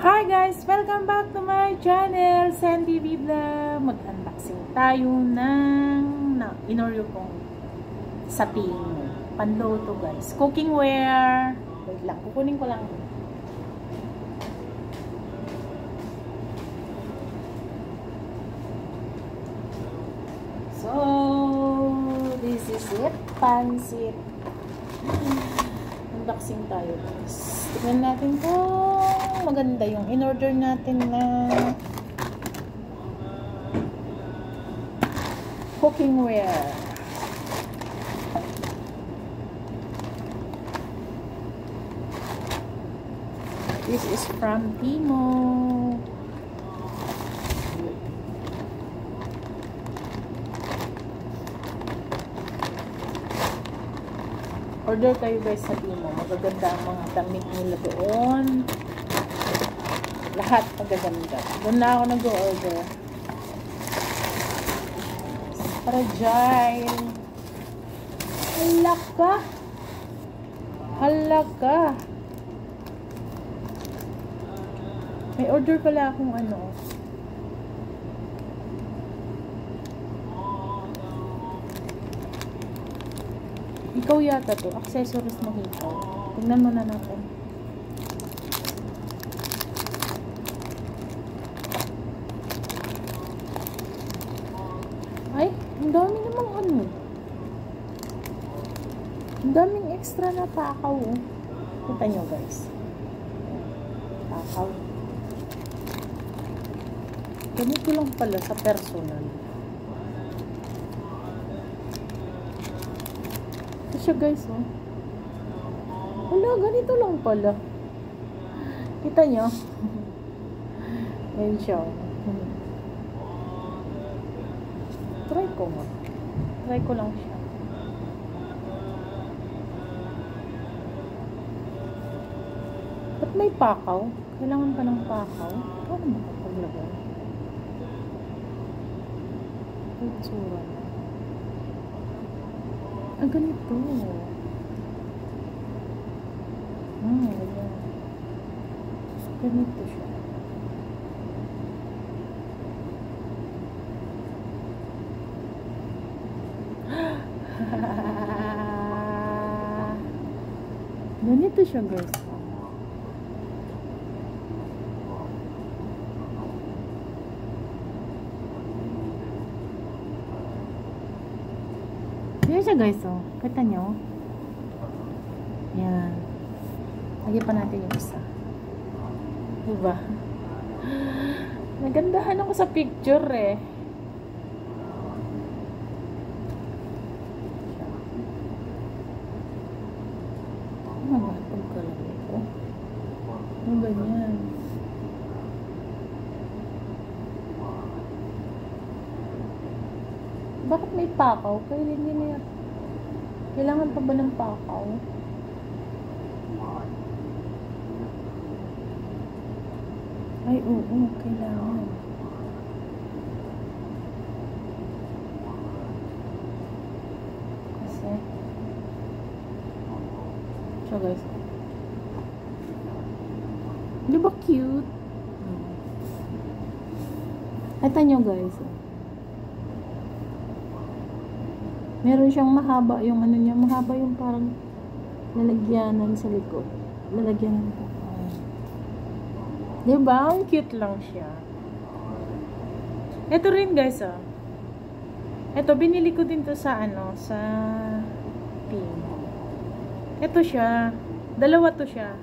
Hi guys! Welcome back to my channel, Sen TV Vlog. Mag-unboxing tayo ng in-order kong saping panluto guys. Cookingware. Wait lang, kukunin ko lang. So, this is it. Pansit. Unboxing tayo guys. Tignan natin kung maganda yung in-order natin na cookingware. This is from Timo. Order kayo guys sa Timo. Magaganda ang mga damit nila doon. Lahat magaganda. Doon na ako nag-order. Fragile. Halaka. Halaka. May order pala akong ano. Ikaw yata to. Accessories na hikaw. Tingnan muna natin. Ay, ang dami namang ano. Ang daming extra na takaw. Kita nyo guys. Takaw. Ganito lang pala sa personal. Ito siya guys, oh. Wala, ganito lang pala. Kita nyo? Yan siya. Try ko nga. Try ko lang siya. Ba't may pakaw? Kailangan pa ng pakaw? Paano makapaglagay? Ay, tsura na. Ah, ganito. Ayan. Ganito siya. Ganito siya guys. Yan siya guys, oh. Kita nyo? Yan. Lagyan pa natin yung isa. Diba? Nagandahan ako sa picture eh. Ano ba? Pagkalagay ko. Ano ganyan? Bakit may pakaw? Kaya hindi na yan. Kailangan pa ba ng pakaw? Ay, oo. Kailangan. Kasi siya guys. Di ba cute? Ito nyo guys. Meron siyang mahaba yung ano niya, mahaba yung parang lalagyanan sa likod. Lalagyanan pa. Diba? Ang cute lang siya. Ito rin guys, oh. Ito, binili ko din to sa ano, sa pin. Ito siya. Dalawa to siya.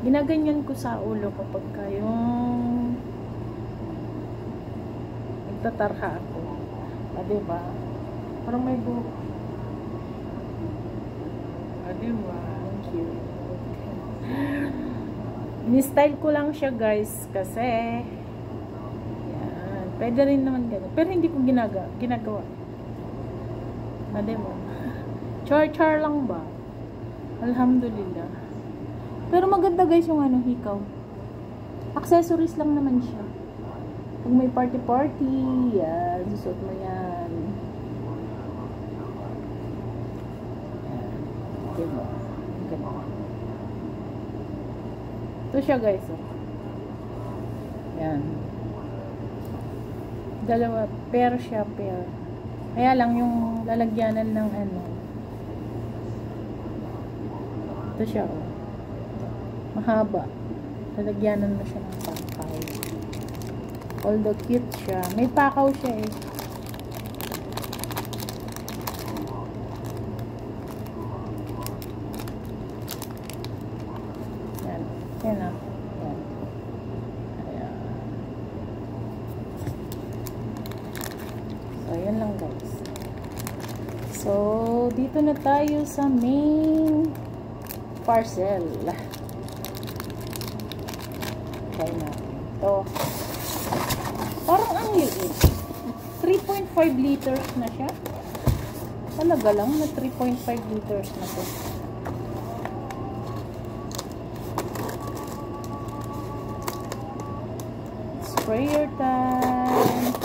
Ginaganyan ko sa ulo kapag kayong nagtatarha ako. Ah, diba? Parang may buhok. Ah, diba? Cute. Ni-style ko lang siya guys kasi yan. Pwede rin naman ganyan. Pero hindi ko ginagawa. Ah, diba? Char-char lang ba? Alhamdulillah. Pero maganda guys yung ano, hikaw. Accessories lang naman siya. Pag may party-party, yan, susot mo yan. Diba? Ganun. Ito siya guys, oh. Yan. Dalawa, pair siya, pair. Kaya lang yung lalagyanan ng ano. Ito siya, oh. Mahaba. Lalagyanan mo siya ng pakaw. Although cute siya. May pakaw siya eh. Yan. Yan ah. Yan. Ayan. So, yan lang guys. So, dito na tayo sa main parcel. Try natin. Ito. Parang ang liit. 3.5 liters na siya. Talaga lang na 3.5 liters na to. Sprayer time.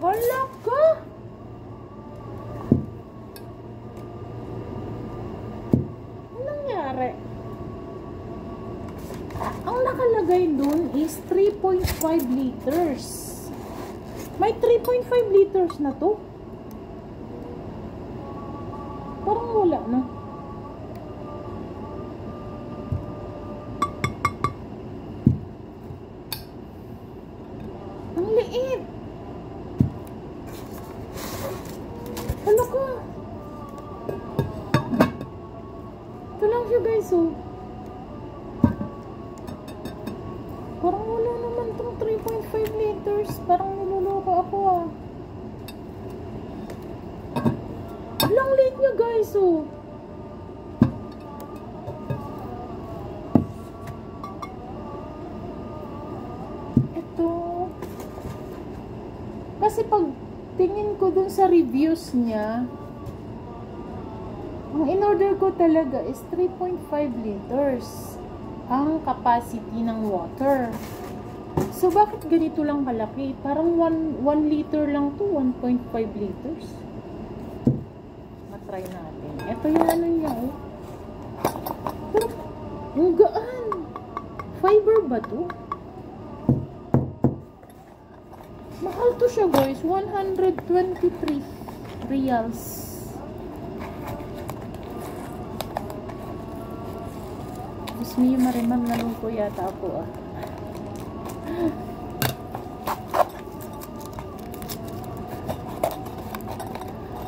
Wala ka! Anong nangyari? Ang nakalagay dun is 3.5 liters. May 3.5 liters na to. Parang wala na. Ang liit. Ano ka? Ito lang siya guys, oh. Parang wala naman itong 3.5 liters. Parang niluloko ako, ah. Walang liit niya guys, oh. Ito. Kasi pag tingin ko dun sa reviews niya, ang in-order ko talaga is 3.5 liters ang capacity ng water. So, bakit ganito lang kalaki? Parang 1 liter lang to, 1.5 liters. Matry natin. Ito yung ano niya, oh. Pero, ang gaan. Fiber ba to? Mahal to siya guys, 123 reals. Diyos niyo, marimang nalungko yata ako, ah.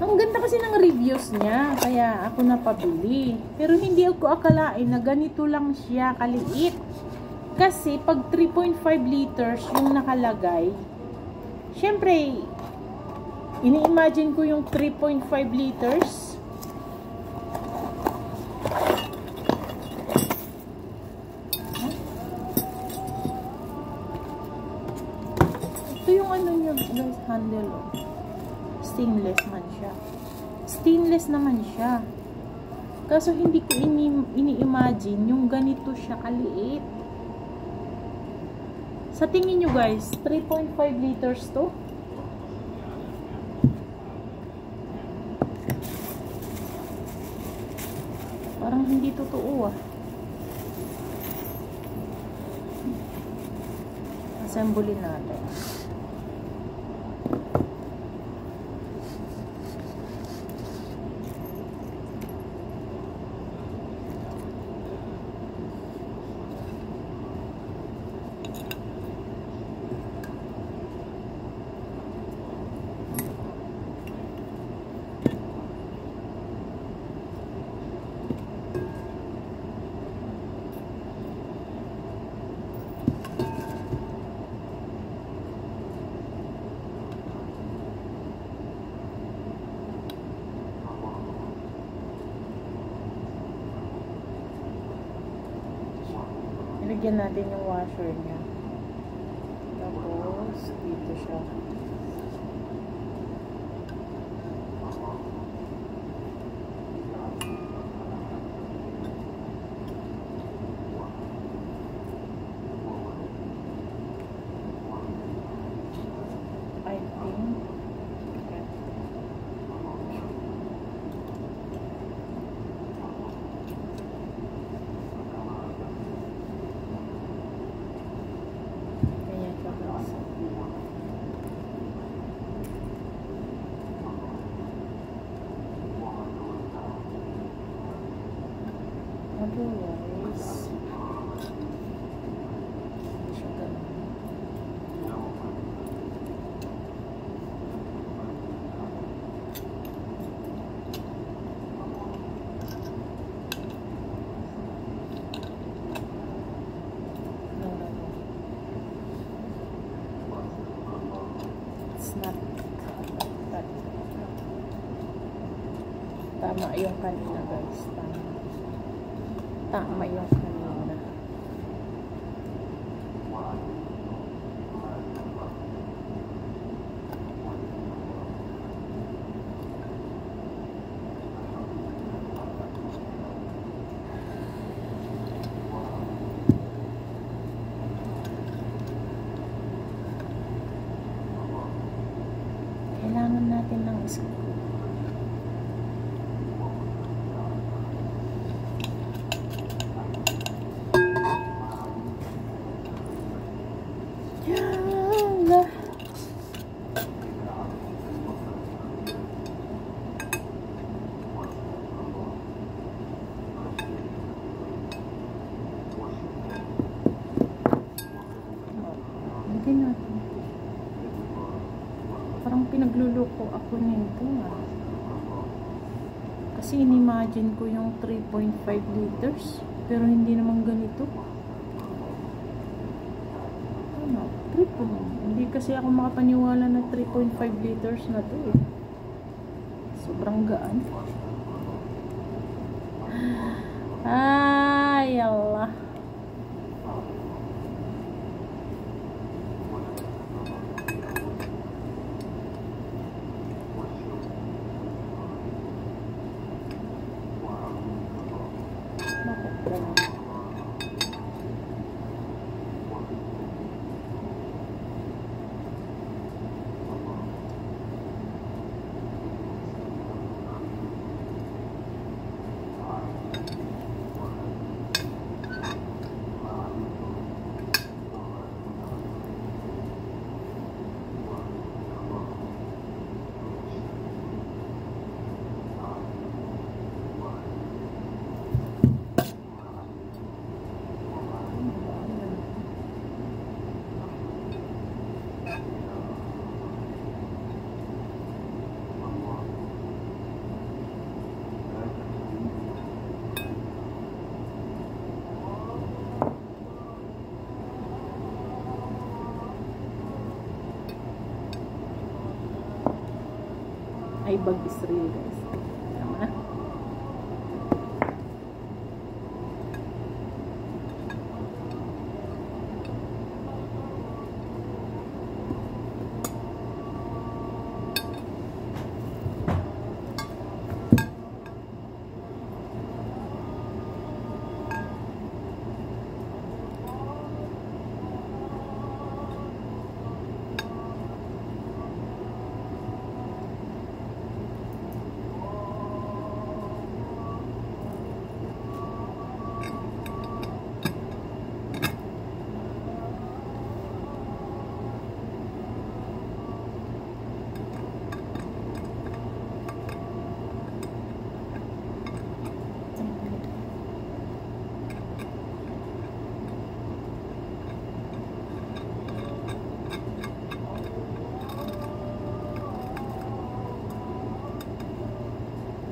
Ang ganda kasi ng reviews niya, kaya ako napabili. Pero hindi ako akalain na ganito lang siya kaliit. Kasi pag 3.5 liters yung nakalagay, syempre, ini-imagine ko yung 3.5 liters. Ito yung ano niya, guys, handle. Oh. Stainless man siya. Stainless naman siya. Kaso hindi ko ini-imagine yung ganito siya kaliit. Sa tingin nyo guys, 3.5 liters to? Parang hindi totoo, ah. Assemblein natin. bigyan natin yung washer niya. Tapos, dito siya. I think. Otherwise, siya ganun. It's not that. Tama yung kanina, guys. Tama yung kanina. Kailangan natin ng screw. Lagyan natin. Parang pinagluloko ako nito kasi in-imagine ko yung 3.5 liters pero hindi naman ganito. Ano? 3. Hindi kasi ako makapaniwala na 3.5 liters na to eh. Sobrang gaan. Ay, Allah. Ay, bag is real, guys. Tama na.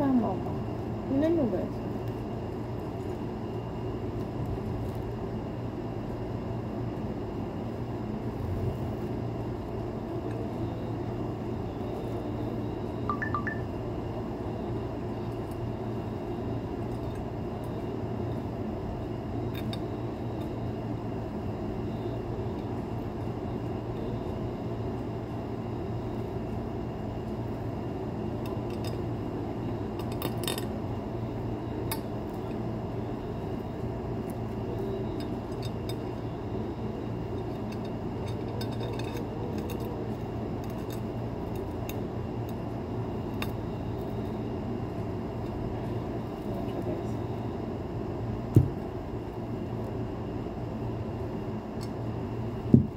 Tama ba? Tingnan nyo, guys.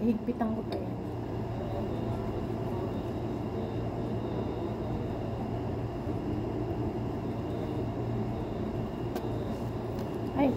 Higpitan ko pa yan. Ay.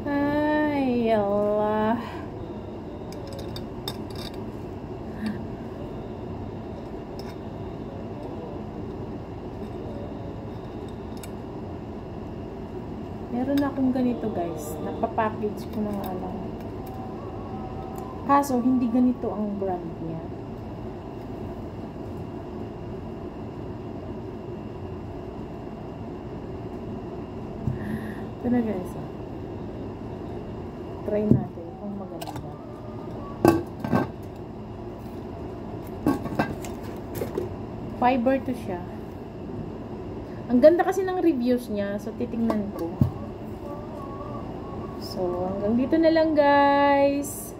Ay, Allah. Meron akong ganito guys. Napapackage ko na nga lang. Kaso, hindi ganito ang brand niya. Ito na guys. Try natin kung maganda. Fiber to siya. Ang ganda kasi ng reviews niya. So, titingnan ko. So, hanggang dito na lang guys.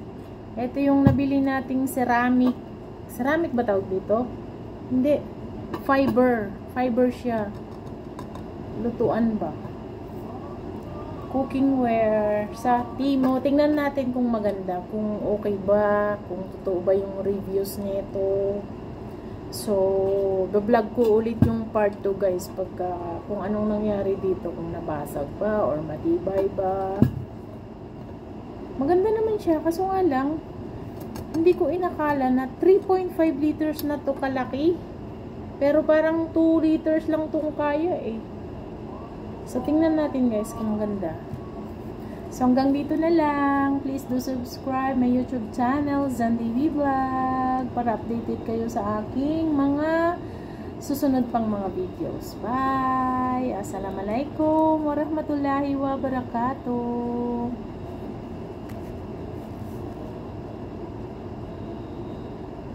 Ito yung nabili nating ceramic. Ceramic ba tawag dito? Hindi. Fiber. Fiber siya. Lutuan ba? Cookingware sa Timo. Tingnan natin kung maganda, kung okay ba, kung totoo ba yung reviews nito. So, vlog ko ulit yung part 2 guys, pagka kung anong nangyari dito, kung nabasag ba or matibay ba. Maganda naman siya, kaso nga lang hindi ko inakala na 3.5 liters na to kalaki. Pero parang 2 liters lang tong kaya eh. So, tingnan natin guys kung maganda. So, hanggang dito na lang. Please do subscribe my YouTube channel, Zan TV Vlog, para updated kayo sa aking mga susunod pang mga videos. Bye! Assalamualaikum warahmatullahi wabarakatuh.